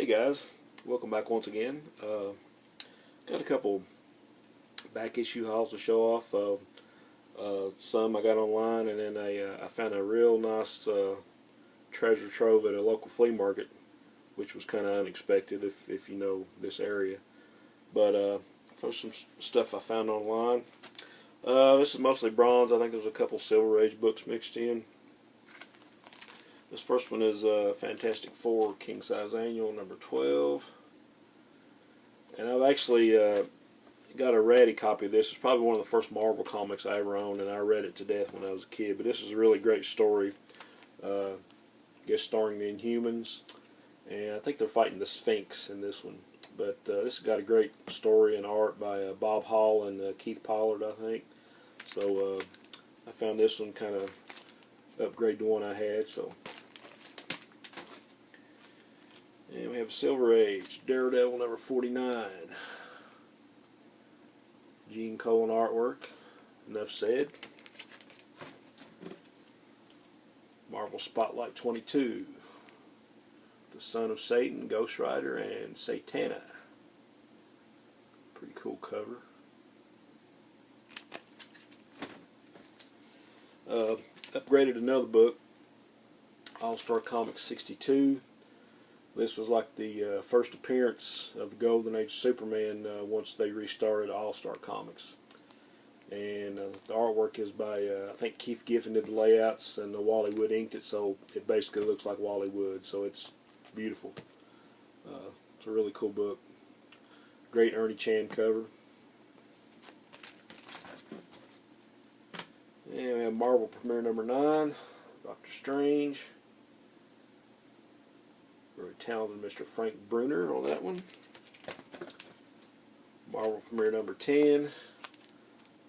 Hey guys, welcome back once again. Got a couple back issue hauls to show off. Some I got online, and then I found a real nice treasure trove at a local flea market, which was kind of unexpected if you know this area. But for some stuff I found online, this is mostly bronze. I think there's a couple Silver Age books mixed in. This first one is Fantastic Four King Size Annual number 12. And I've actually got a ratty copy of this. It's probably one of the first Marvel comics I ever owned, and I read it to death when I was a kid. But this is a really great story. I guess starring the Inhumans. And I think they're fighting the Sphinx in this one. But this has got a great story and art by Bob Hall and Keith Pollard, I think. So I found this one kind of upgrade the one I had. And we have Silver Age, Daredevil number 49. Gene Colan artwork. Enough said. Marvel Spotlight 22. The Son of Satan, Ghost Rider, and Satana. Pretty cool cover. Upgraded another book, All-Star Comics 62. This was like the first appearance of the Golden Age Superman once they restarted All-Star Comics. And the artwork is by, I think Keith Giffen did the layouts, and Wally Wood inked it, so it basically looks like Wally Wood, so it's beautiful. It's a really cool book. Great Ernie Chan cover. And we have Marvel Premiere number 9, Doctor Strange. Very talented Mr. Frank Bruner on that one. Marvel Premiere number 10.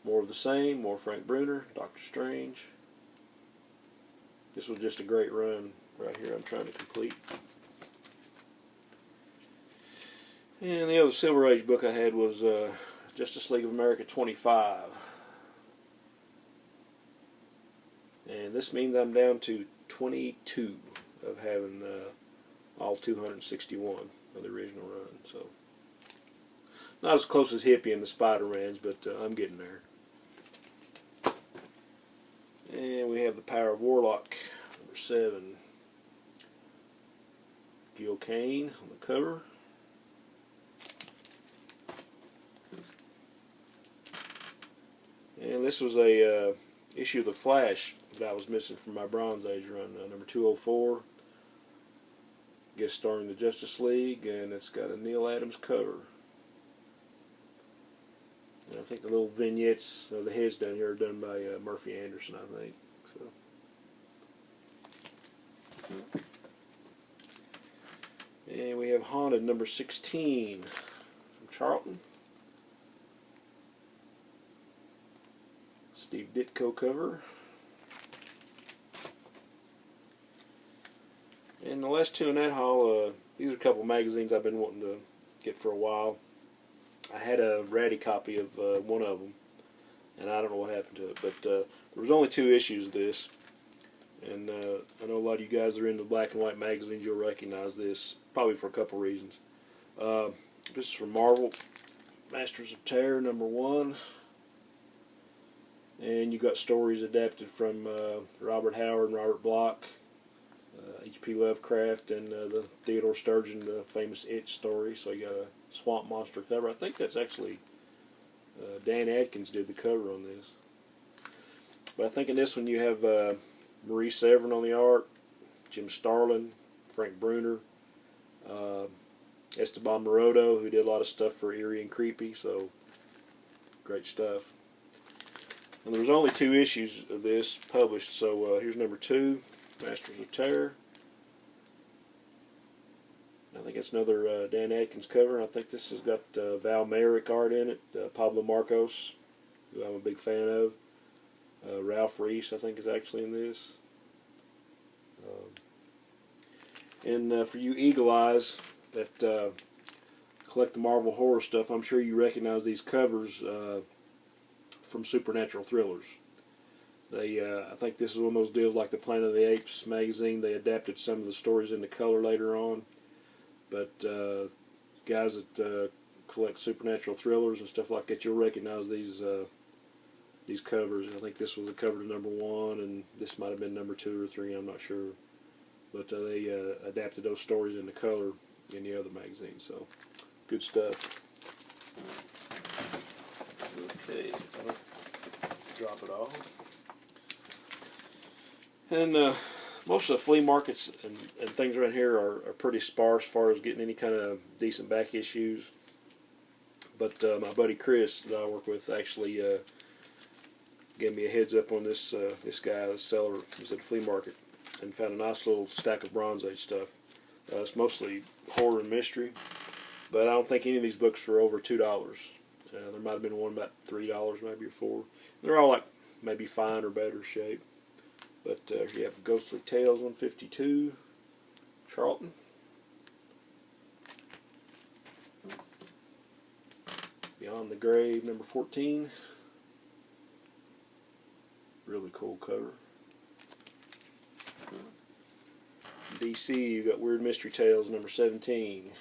More of the same, more Frank Bruner, Doctor Strange. This was just a great run right here I'm trying to complete. And the other Silver Age book I had was Justice League of America 25. And this means I'm down to 22 of having all 261 of the original run. So not as close as Hippie and the Spider-Mans, but I'm getting there. And we have The Power of Warlock, number 7. Gil Kane on the cover. And this was a issue of The Flash that I was missing from my Bronze Age run, number 204. Guest starring the Justice League, and it's got a Neil Adams cover. And I think the little vignettes, the heads down here, are done by Murphy Anderson, I think. So. And we have Haunted number 16 from Charlton. Steve Ditko cover. And the last two in that haul, these are a couple magazines I've been wanting to get for a while. I had a ratty copy of one of them, and I don't know what happened to it, but there was only 2 issues of this. And I know a lot of you guys that are into black and white magazines, you'll recognize this, probably for a couple reasons. This is from Marvel, Masters of Terror number 1. And you got stories adapted from Robert Howard and Robert Bloch, H.P. Lovecraft, and the Theodore Sturgeon, the famous It story. So you got a swamp monster cover. I think that's actually Dan Adkins did the cover on this. But I think in this one you have Marie Severin on the art, Jim Starlin, Frank Bruner, Esteban Maroto, who did a lot of stuff for Eerie and Creepy. So great stuff. And there was only 2 issues of this published, so here's number 2, Masters of Terror. I think it's another Dan Adkins cover. I think this has got Val Merrick art in it, Pablo Marcos, who I'm a big fan of. Ralph Reese, I think, is actually in this. And for you eagle eyes that collect the Marvel horror stuff, I'm sure you recognize these covers from Supernatural Thrillers. I think this is one of those deals like the Planet of the Apes magazine. They adapted some of the stories into color later on. but guys that collect supernatural thrillers and stuff like that, you'll recognize these covers. I think this was the cover to #1, and this might have been #2 or 3. I'm not sure, but they adapted those stories into color in the other magazine. So good stuff. Okay, I'll drop it off. And most of the flea markets and things around here are pretty sparse as far as getting any kind of decent back issues. But my buddy Chris that I work with actually gave me a heads up on this guy, this seller, was at the flea market, and found a nice little stack of Bronze Age stuff. It's mostly horror and mystery, but I don't think any of these books were over $2. There might have been one about $3 maybe, or $4. They're all like maybe fine or better shape. But you have Ghostly Tales 152, Charlton. Beyond the Grave #14. Really cool cover. DC, you got Weird Mystery Tales #17.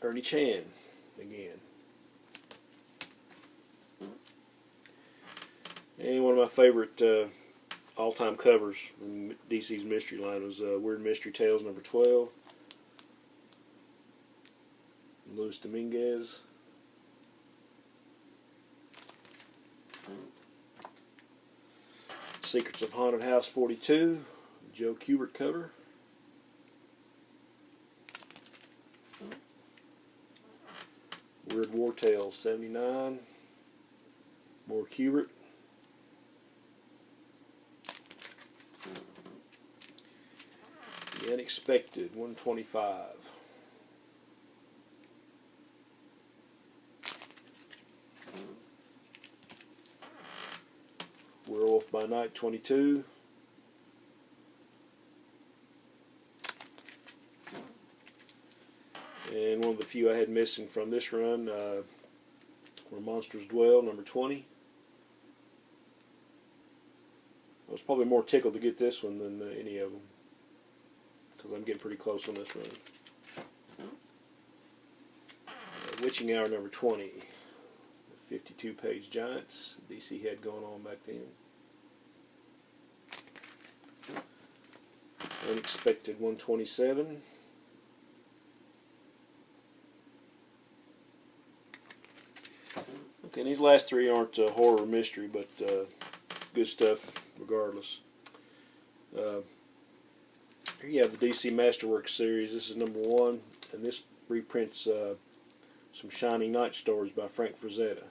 Ernie Chan again. And one of my favorite all-time covers from DC's Mystery line was Weird Mystery Tales #12. Luis Dominguez. Secrets of Haunted House 42, Joe Kubert cover. Weird War Tales 79, more Kubert. The Unexpected 125. Werewolf by Night 22. And one of the few I had missing from this run, Where Monsters Dwell, #20. I was probably more tickled to get this one than any of them, because I'm getting pretty close on this run. Witching Hour #20. 52-page Giants DC had going on back then. Unexpected 127. Okay, and these last three aren't horror or mystery, but good stuff regardless. Here you have the DC Masterworks series. This is #1, and this reprints some Shining Knight stories by Frank Frazetta.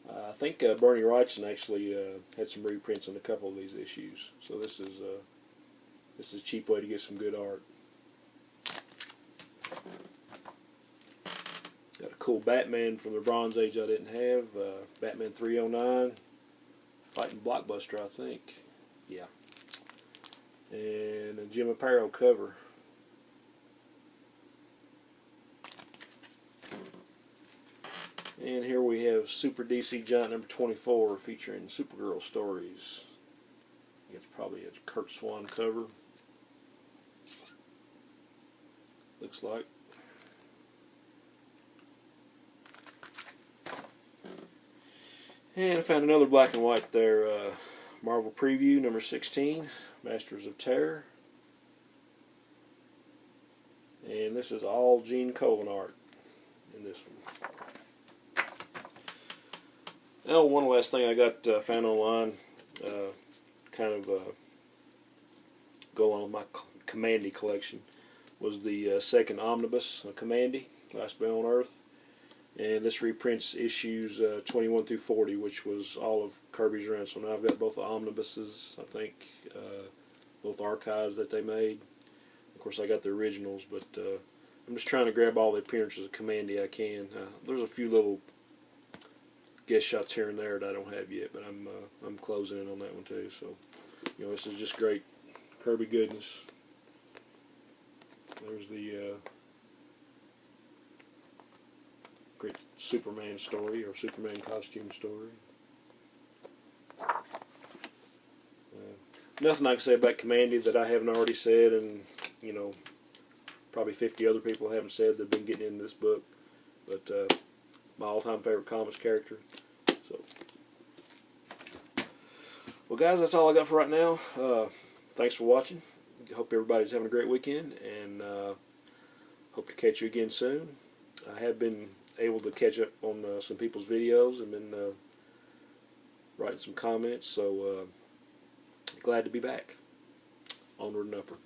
I think Bernie Wrightson actually had some reprints on a couple of these issues, so this is a cheap way to get some good art. Got a cool Batman from the Bronze Age I didn't have, Batman 309, Fighting Blockbuster, I think, yeah, and a Jim Aparo cover. And here we have Super DC Giant #24 featuring Supergirl stories. It's probably a Kurt Swan cover. Looks like. And I found another black and white there, Marvel Preview #16, Masters of Terror. And this is all Gene Colan art in this one. Now, one last thing I got found online, kind of go on with my Commandy collection, was the second omnibus of Commandy, Last Man on Earth. And this reprints issues 21 through 40, which was all of Kirby's run. So now I've got both the omnibuses, I think, both archives that they made. Of course, I got the originals, but I'm just trying to grab all the appearances of Commandy I can. There's a few little guest shots here and there that I don't have yet, but I'm closing in on that one too. So, this is just great Kirby goodness. There's the great Superman story, or Superman costume story. nothing I can say about Commandy that I haven't already said, and probably 50 other people haven't said that've been getting into this book. But my all-time favorite comics character. So, well, guys, that's all I got for right now. Thanks for watching. Hope everybody's having a great weekend, and hope to catch you again soon. I have been able to catch up on some people's videos and been writing some comments, so glad to be back. Onward and upward.